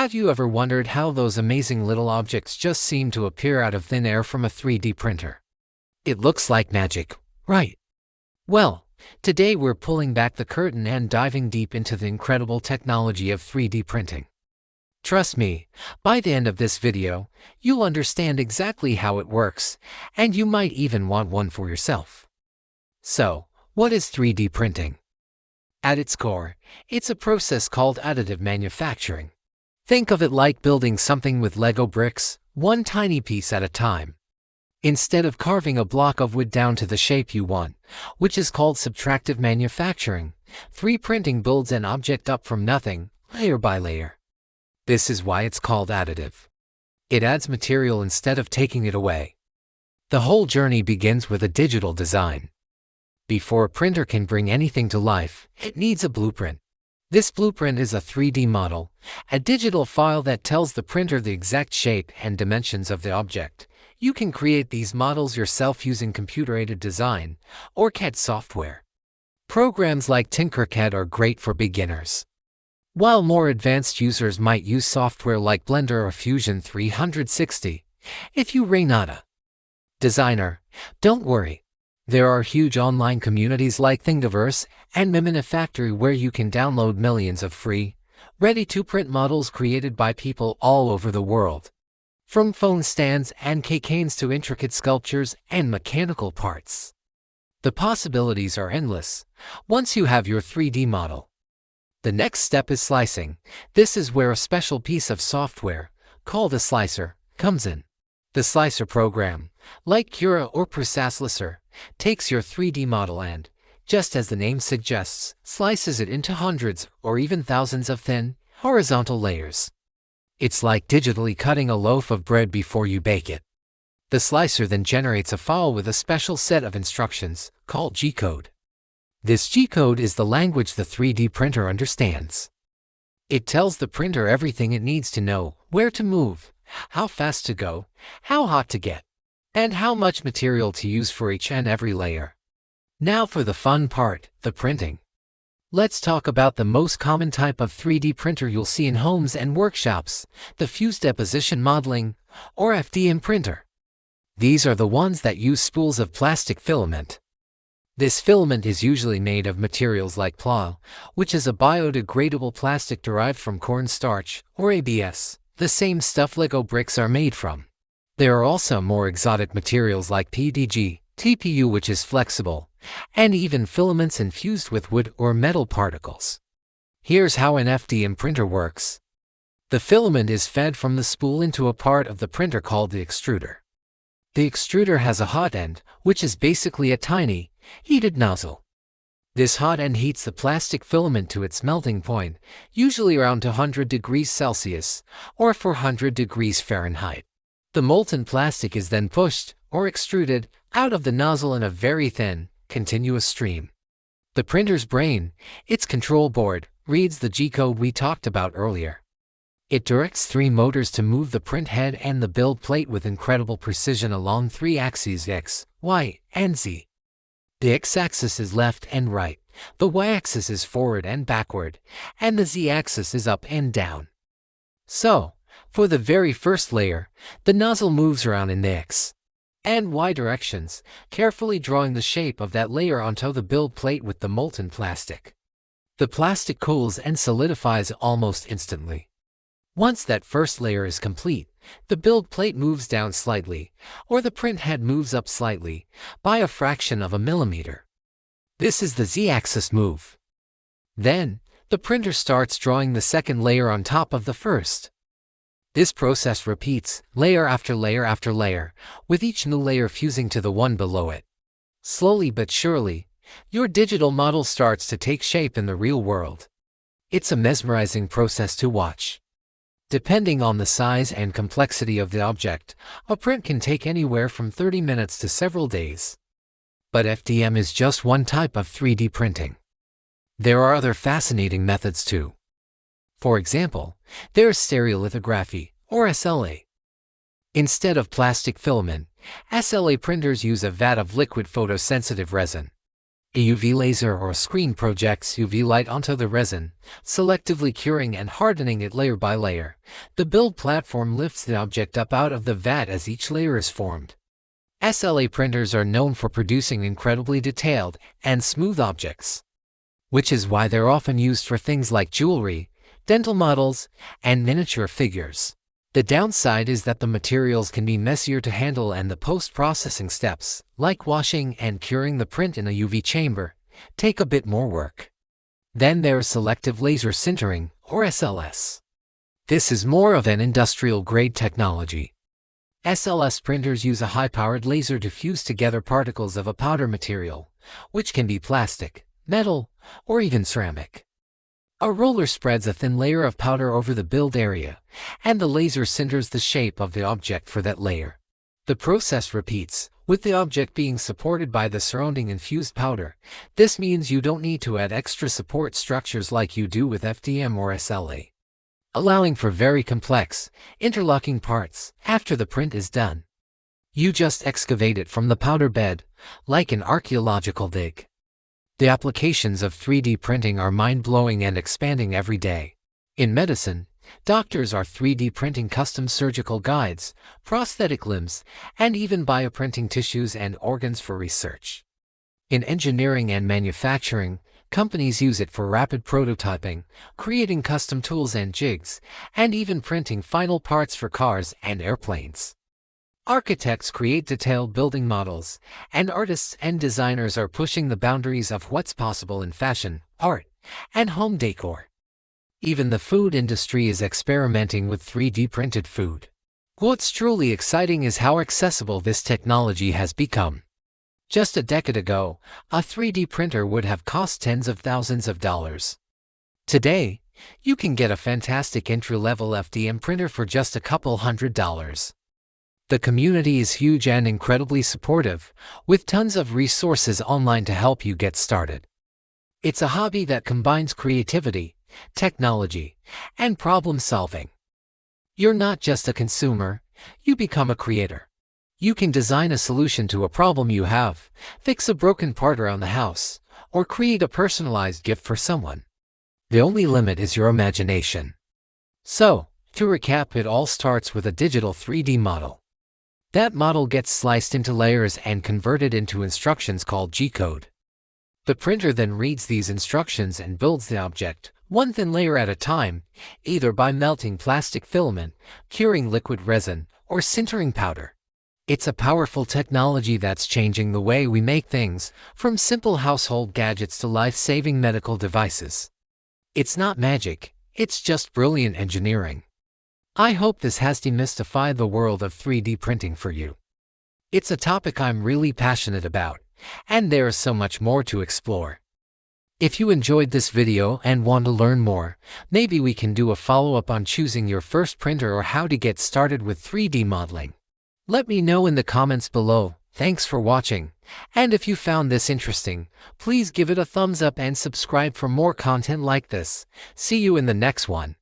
Have you ever wondered how those amazing little objects just seem to appear out of thin air from a 3D printer? It looks like magic, right? Well, today we're pulling back the curtain and diving deep into the incredible technology of 3D printing. Trust me, by the end of this video, you'll understand exactly how it works, and you might even want one for yourself. So, what is 3D printing? At its core, it's a process called additive manufacturing. Think of it like building something with Lego bricks, one tiny piece at a time. Instead of carving a block of wood down to the shape you want, which is called subtractive manufacturing, 3D printing builds an object up from nothing, layer by layer. This is why it's called additive. It adds material instead of taking it away. The whole journey begins with a digital design. Before a printer can bring anything to life, it needs a blueprint. This blueprint is a 3D model, a digital file that tells the printer the exact shape and dimensions of the object. You can create these models yourself using computer-aided design or CAD software. Programs like Tinkercad are great for beginners, while more advanced users might use software like Blender or Fusion 360. If you're not a designer, don't worry. There are huge online communities like Thingiverse and Miminifactory where you can download millions of free, ready-to-print models created by people all over the world. From phone stands and keychains to intricate sculptures and mechanical parts. The possibilities are endless once you have your 3D model. The next step is slicing. This is where a special piece of software, called a slicer, comes in. The slicer program, like Cura or Processlicer, takes your 3D model and, just as the name suggests, slices it into hundreds or even thousands of thin, horizontal layers. It's like digitally cutting a loaf of bread before you bake it. The slicer then generates a file with a special set of instructions, called G-code. This G-code is the language the 3D printer understands. It tells the printer everything it needs to know: where to move, how fast to go, how hot to get, and how much material to use for each and every layer. Now for the fun part, the printing. Let's talk about the most common type of 3D printer you'll see in homes and workshops, the Fused Deposition Modeling, or FDM printer. These are the ones that use spools of plastic filament. This filament is usually made of materials like PLA, which is a biodegradable plastic derived from cornstarch, or ABS, the same stuff Lego bricks are made from. There are also more exotic materials like PDG, TPU, which is flexible, and even filaments infused with wood or metal particles. Here's how an FDM printer works. The filament is fed from the spool into a part of the printer called the extruder. The extruder has a hot end, which is basically a tiny, heated nozzle. This hot end heats the plastic filament to its melting point, usually around 200 degrees Celsius or 400 degrees Fahrenheit. The molten plastic is then pushed, or extruded, out of the nozzle in a very thin, continuous stream. The printer's brain, its control board, reads the G-code we talked about earlier. It directs 3 motors to move the print head and the build plate with incredible precision along 3 axes X, Y, and Z. The X-axis is left and right, the Y-axis is forward and backward, and the Z-axis is up and down. So, for the very first layer, the nozzle moves around in the X and Y directions, carefully drawing the shape of that layer onto the build plate with the molten plastic. The plastic cools and solidifies almost instantly. Once that first layer is complete, the build plate moves down slightly, or the print head moves up slightly, by a fraction of a millimeter. This is the Z-axis move. Then, the printer starts drawing the second layer on top of the first. This process repeats, layer after layer after layer, with each new layer fusing to the one below it. Slowly but surely, your digital model starts to take shape in the real world. It's a mesmerizing process to watch. Depending on the size and complexity of the object, a print can take anywhere from 30 minutes to several days. But FDM is just one type of 3D printing. There are other fascinating methods too. For example, there is stereolithography, or SLA. Instead of plastic filament, SLA printers use a vat of liquid photosensitive resin. A UV laser or screen projects UV light onto the resin, selectively curing and hardening it layer by layer. The build platform lifts the object up out of the vat as each layer is formed. SLA printers are known for producing incredibly detailed and smooth objects, which is why they're often used for things like jewelry, dental models, and miniature figures. The downside is that the materials can be messier to handle and the post-processing steps, like washing and curing the print in a UV chamber, take a bit more work. Then there's selective laser sintering, or SLS. This is more of an industrial-grade technology. SLS printers use a high-powered laser to fuse together particles of a powder material, which can be plastic, metal, or even ceramic. A roller spreads a thin layer of powder over the build area, and the laser sinters the shape of the object for that layer. The process repeats, with the object being supported by the surrounding infused powder. This means you don't need to add extra support structures like you do with FDM or SLA, allowing for very complex, interlocking parts after the print is done. You just excavate it from the powder bed, like an archaeological dig. The applications of 3D printing are mind-blowing and expanding every day. In medicine, doctors are 3D printing custom surgical guides, prosthetic limbs, and even bioprinting tissues and organs for research. In engineering and manufacturing, companies use it for rapid prototyping, creating custom tools and jigs, and even printing final parts for cars and airplanes. Architects create detailed building models, and artists and designers are pushing the boundaries of what's possible in fashion, art, and home decor. Even the food industry is experimenting with 3D printed food. What's truly exciting is how accessible this technology has become. Just a decade ago, a 3D printer would have cost tens of thousands of dollars. Today, you can get a fantastic entry-level FDM printer for just a couple $100. The community is huge and incredibly supportive, with tons of resources online to help you get started. It's a hobby that combines creativity, technology, and problem solving. You're not just a consumer, you become a creator. You can design a solution to a problem you have, fix a broken part around the house, or create a personalized gift for someone. The only limit is your imagination. So, to recap, it all starts with a digital 3D model. That model gets sliced into layers and converted into instructions called G-code. The printer then reads these instructions and builds the object, one thin layer at a time, either by melting plastic filament, curing liquid resin, or sintering powder. It's a powerful technology that's changing the way we make things, from simple household gadgets to life-saving medical devices. It's not magic, it's just brilliant engineering. I hope this has demystified the world of 3D printing for you. It's a topic I'm really passionate about, and there is so much more to explore. If you enjoyed this video and want to learn more, maybe we can do a follow-up on choosing your first printer or how to get started with 3D modeling. Let me know in the comments below. Thanks for watching, and if you found this interesting, please give it a thumbs up and subscribe for more content like this. See you in the next one.